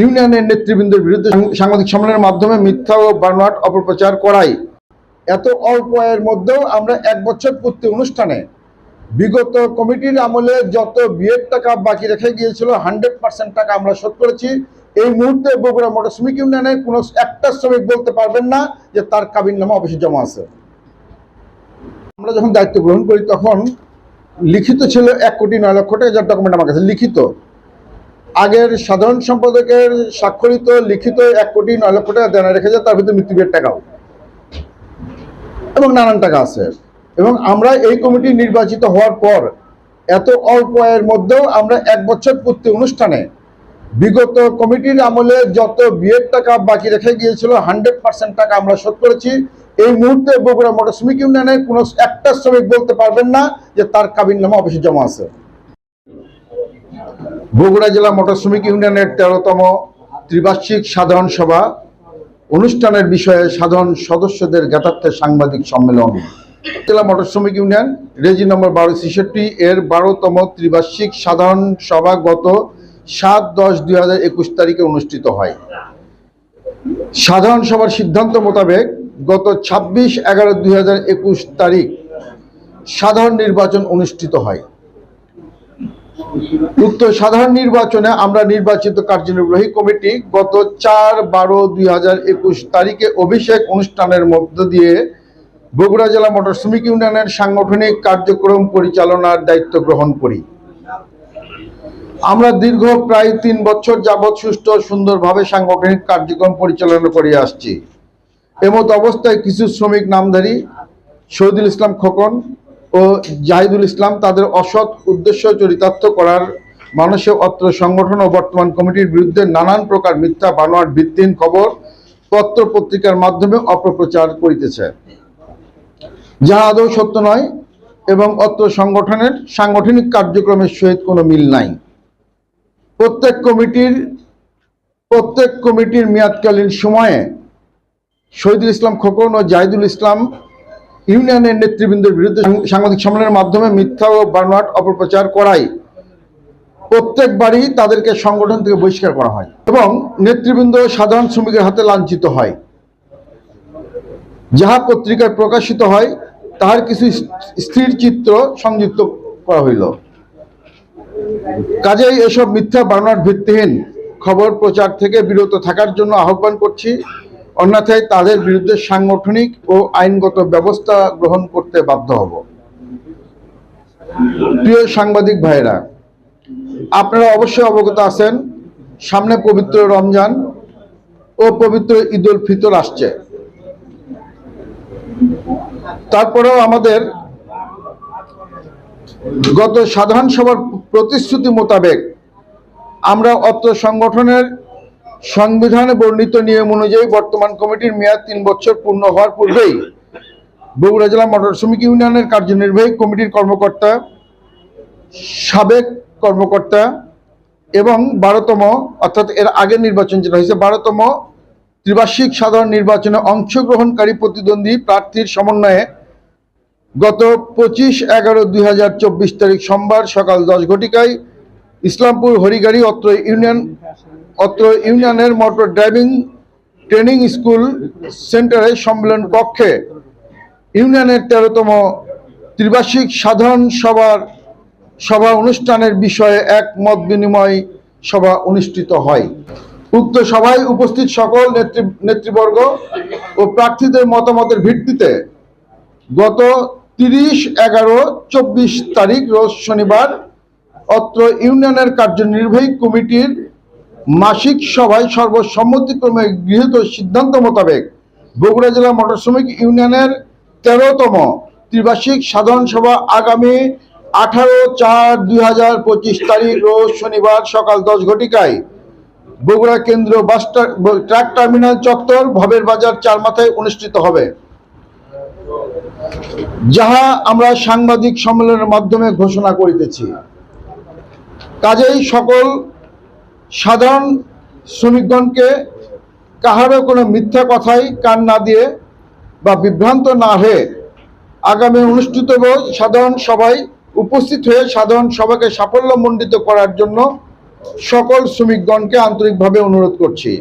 ইউনিয়নের নেতৃবৃন্দের বিরুদ্ধে সাংবাদিক সম্মেলনের মাধ্যমে মিথ্যা ও বানোয়াট অপপ্রচার করাই এত অল্প আয়ের মধ্যেও আমরা 1 বছর পূর্তি অনুষ্ঠানে বিগত কমিটির আমলে যত বিয়ের টাকা বাকি রেখে গিয়েছিল 100% টাকা আমরা শোধ করেছি। এই মুহূর্তে বগুড়া মোটর শ্রমিক ইউনিয়নের কোনো একটা শ্রমিক বলতে পারবেন না যে তার কাবিননামা অফিসে জমা আছে। আমরা যখন দায়িত্ব গ্রহণ করি তখন লিখিত ছিল 1,09,00,000 টাকা, যার ডকুমেন্ট আমার কাছে লিখিত। আগের সাধারণ সম্পাদকের স্বাক্ষরিত লিখিত 1,09,00,000 টাকা দেনা রেখে যায়, তার ভিতরে মৃত্যুবিয়ের টাকাও এবং নানান টাকা আছে। এবং আমরা এই কমিটি নির্বাচিত হওয়ার পর এত অল্প আয়ের মধ্যেও আমরা 1 বছর পূর্তি অনুষ্ঠানে বিগত কমিটির আমলে যত বিয়ের টাকা বাকি রেখে গিয়েছিল 100% টাকা আমরা শোধ করেছি। এই মুহূর্তে বগুড়া মোটর শ্রমিক ইউনিয়নের কোনো একটা শ্রমিক বলতে পারবেন না যে তার কাবিননামা অফিসে জমা আছে। বগুড়া জেলা মোটর শ্রমিক ইউনিয়নের 13তম ত্রিবার্ষিক সাধারণ সভা অনুষ্ঠানের বিষয়ে সাধারণ সদস্যদের জ্ঞাতার্থে সাংবাদিক সম্মেলন। জেলা মোটর শ্রমিক ইউনিয়ন রেজি নম্বর 1266 এর 12তম ত্রিবার্ষিক সাধারণ সভা গত 7/10/2021 তারিখে অনুষ্ঠিত হয়। সাধারণ সভার সিদ্ধান্ত মোতাবেক গত 26/11/2021 তারিখ সাধারণ নির্বাচন অনুষ্ঠিত হয়। উক্ত সাধারণ নির্বাচনে আমরা নির্বাচিত কার্যনির্বাহী কমিটি গত 4/12/2021 তারিখে অভিষেক অনুষ্ঠানের মধ্য দিয়ে বগুড়া জেলা মোটর শ্রমিক ইউনিয়নের সাংগঠনিক কার্যক্রম পরিচালনার দায়িত্ব গ্রহণ করি। আমরা দীর্ঘ প্রায় 3 বছর যাবৎ সুষ্ঠু সুন্দরভাবে সাংগঠনিক কার্যক্রম পরিচালনা করে আসছি। এমত অবস্থায় কিছু শ্রমিক নামধারী শহীদুল ইসলাম খোকন ও জাহিদুল ইসলাম তাদের অসৎ উদ্দেশ্য চরিতার্থ করার মানুষে অত্র সংগঠন ও বর্তমান কমিটির বিরুদ্ধে নানান প্রকার মিথ্যা বানোয়াট ভিত্তিহীন খবর পত্র পত্রিকার মাধ্যমে অপপ্রচার করিতেছে, যাহা আদৌ সত্য নয় এবং অত্র সংগঠনের সাংগঠনিক কার্যক্রমের সহিত কোনো মিল নাই। প্রত্যেক কমিটির মেয়াদকালীন সময়ে শহীদুল ইসলাম খোকন ও জাহিদুল ইসলাম ইউনিয়নের নেতৃবৃন্দের বিরুদ্ধে সাংবাদিক সম্মেলনের মাধ্যমে মিথ্যা ও বানোয়াট অপপ্রচার করাই প্রত্যেকবারই তাদেরকে সংগঠন থেকে বহিষ্কার করা হয় এবং নেতৃবৃন্দ সাধারণ শ্রমিকের হাতে লাঞ্ছিত হয়। যাহা পত্রিকায় প্রকাশিত হয় তাহার কিছু স্থির চিত্র সংযুক্ত করা হইল। কাজেই এসব মিথ্যা বানোয়াট ভিত্তিহীন খবর প্রচার থেকে বিরত থাকার জন্য আহ্বান করছি, অন্যথায় তাদের বিরুদ্ধে সাংগঠনিক ও আইনগত ব্যবস্থা গ্রহণ করতে বাধ্য হব। প্রিয় সাংবাদিক ভাইরা, আপনারা অবশ্যই অবগত আছেন সামনে পবিত্র রমজান ও পবিত্র ঈদ উল ফিতর আসছে। তারপরেও আমাদের গত সাধারণ সভার প্রতিশ্রুতি মোতাবেক আমরা অত্র সংগঠনের সংবিধানে বর্ণিত নিয়ম অনুযায়ী বর্তমান কমিটির মেয়াদ 3 বছর পূর্ণ হওয়ার পূর্বেই বগুড়া জেলা মোটর শ্রমিক ইউনিয়নের কার্যনির্বাহী কমিটির কর্মকর্তা, সাবেক কর্মকর্তা এবং 12তম অর্থাৎ এর আগের নির্বাচন যেটা হয়েছে 12তম ত্রিবার্ষিক সাধারণ নির্বাচনে অংশগ্রহণকারী প্রতিদ্বন্দ্বী প্রার্থীর সমন্বয়ে গত 25/11/2024 তারিখ সোমবার সকাল 10 ঘটিকায় ইসলামপুর হরিগাড়ি অত্র ইউনিয়নের মোটর ড্রাইভিং ট্রেনিং স্কুল সেন্টারে সম্মেলন কক্ষে ইউনিয়নের 13তম ত্রিবার্ষিক সাধারণ সভা অনুষ্ঠানের বিষয়ে এক মত বিনিময় সভা অনুষ্ঠিত হয়। উক্ত সভায় উপস্থিত সকল নেতৃবর্গ ও প্রার্থীদের মতামতের ভিত্তিতে গত 30/11/24 তারিখ রোজ শনিবার অত্র ইউনিয়নের কার্যনির্বাহী কমিটির মাসিক সভায় সর্বসম্মতিক্রমে গৃহীত সিদ্ধান্ত মোতাবেক বগুড়া জেলা মোটর শ্রমিক ইউনিয়নের 13তম ত্রিবার্ষিক সাধারণ সভা আগামী 18/4/2025 তারিখ রোজ শনিবার সকাল 10 ঘটিকায় বগুড়া কেন্দ্রীয় বাস ট্রাক টার্মিনাল চত্বর ভবের বাজার 4 মাথায় অনুষ্ঠিত হবে, যাহা আমরা সাংবাদিক সম্মেলনের মাধ্যমে ঘোষণা করিতেছি। কাজেই সকল সাধারণ শ্রমিকগণকে কাহারও কোনো মিথ্যা কথায় কান না দিয়ে বা বিভ্রান্ত না হয়ে আগামী অনুষ্ঠিত সাধারণ সভায় উপস্থিত হয়ে সাধারণ সভাকে সাফল্যমণ্ডিত করার জন্য সকল শ্রমিকগণকে আন্তরিকভাবে অনুরোধ করছি।